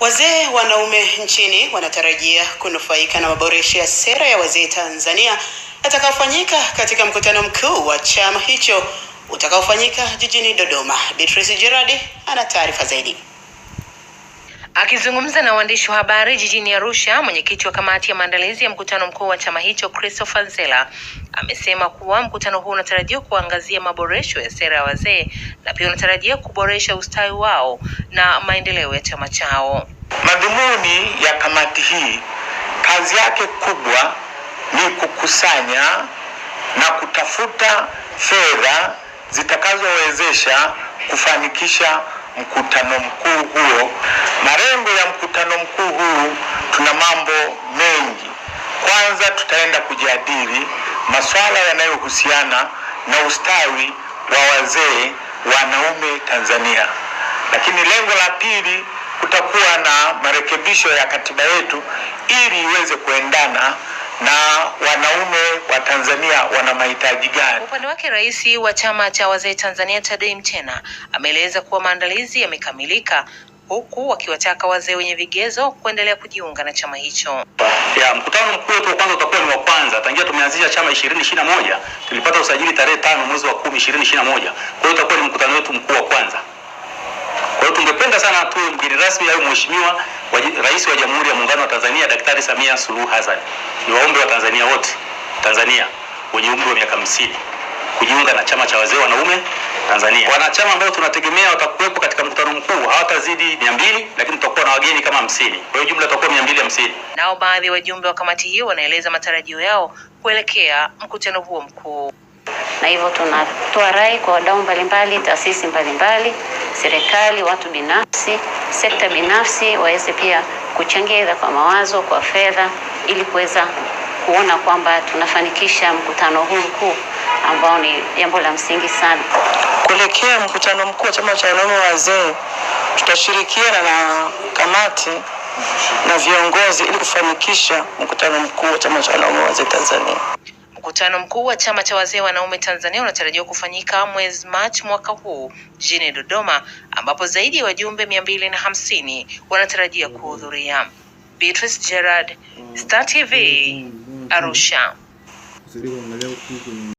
Wazee wanaume nchini wanatarajia kunufaika na maboresho ya sera ya wazee Tanzania yatakayofanyika katika mkutano mkuu wa chama hicho utakaofanyika jijini Dodoma. Beatrice Gerard ana taarifa zaidi. Akizungumza na waandishi wa habari jijini Arusha, mwenyekiti wa kamati ya maandalizi ya mkutano mkuu wa chama hicho Christopher Nzela amesema kuwa mkutano huu unatarajiwa kuangazia maboresho ya sera ya wazee na pia unatarajia kuboresha ustawi wao na maendeleo ya chama chao. Madhumuni ya kamati hii, kazi yake kubwa ni kukusanya na kutafuta fedha zitakazowezesha kufanikisha mkutano mkuu huo. Malengo ya mkutano mkuu huu, tuna mambo mengi. Kwanza, tutaenda kujadili masuala yanayohusiana na ustawi wa wazee wanaume Tanzania. Lakini lengo la pili, kutakuwa na marekebisho ya katiba yetu ili iweze kuendana na wanaume wa Tanzania wana mahitaji gani. Upande wake, rais wa chama cha wazee Tanzania Tadei Mtena ameeleza kuwa maandalizi yamekamilika, huku wakiwataka wazee wenye vigezo kuendelea kujiunga na chama hicho. Mkutano mkuu wetu wa kwanza utakuwa ni wa kwanza tangia tumeanzisha chama 2021. Tulipata usajili tarehe 5 mwezi wa 10 2021. Kwa hiyo utakuwa ni mkutano wetu mkuu wa kwanza. Kwa hiyo tungependa sana tu mgeni rasmi au mheshimiwa Rais wa Jamhuri ya Muungano wa Tanzania Daktari Samia Suluhu Hassan, ni waombe wa Tanzania wote, Tanzania wenye umri wa miaka 50 kujiunga na chama cha wazee wanaume Tanzania. Wanachama ambao tunategemea watakuwepo katika mkutano mkuu hawatazidi 200, lakini tutakuwa na wageni kama 50. Kwa hiyo jumla tutakuwa 250. Nao baadhi ya wajumbe wa kamati hiyo wanaeleza matarajio yao kuelekea mkutano huo mkuu. Na hivyo tunatoa rai kwa wadau mbalimbali, taasisi mbalimbali, serikali, watu binafsi, sekta binafsi waweze pia kuchangia kwa mawazo, kwa fedha, ili kuweza kuona kwamba tunafanikisha mkutano huu mkuu ambao ni jambo la msingi sana. Kuelekea mkutano mkuu wa chama cha wanaume wazee, tutashirikiana na kamati na viongozi ili kufanikisha mkutano mkuu wa chama cha wanaume wazee Tanzania. Mkutano mkuu wa chama cha wazee wanaume Tanzania unatarajiwa kufanyika mwezi Machi mwaka huu jijini Dodoma, ambapo zaidi ya wajumbe 250 wanatarajia kuhudhuria. Beatrice Gerard, Star TV, Arusha.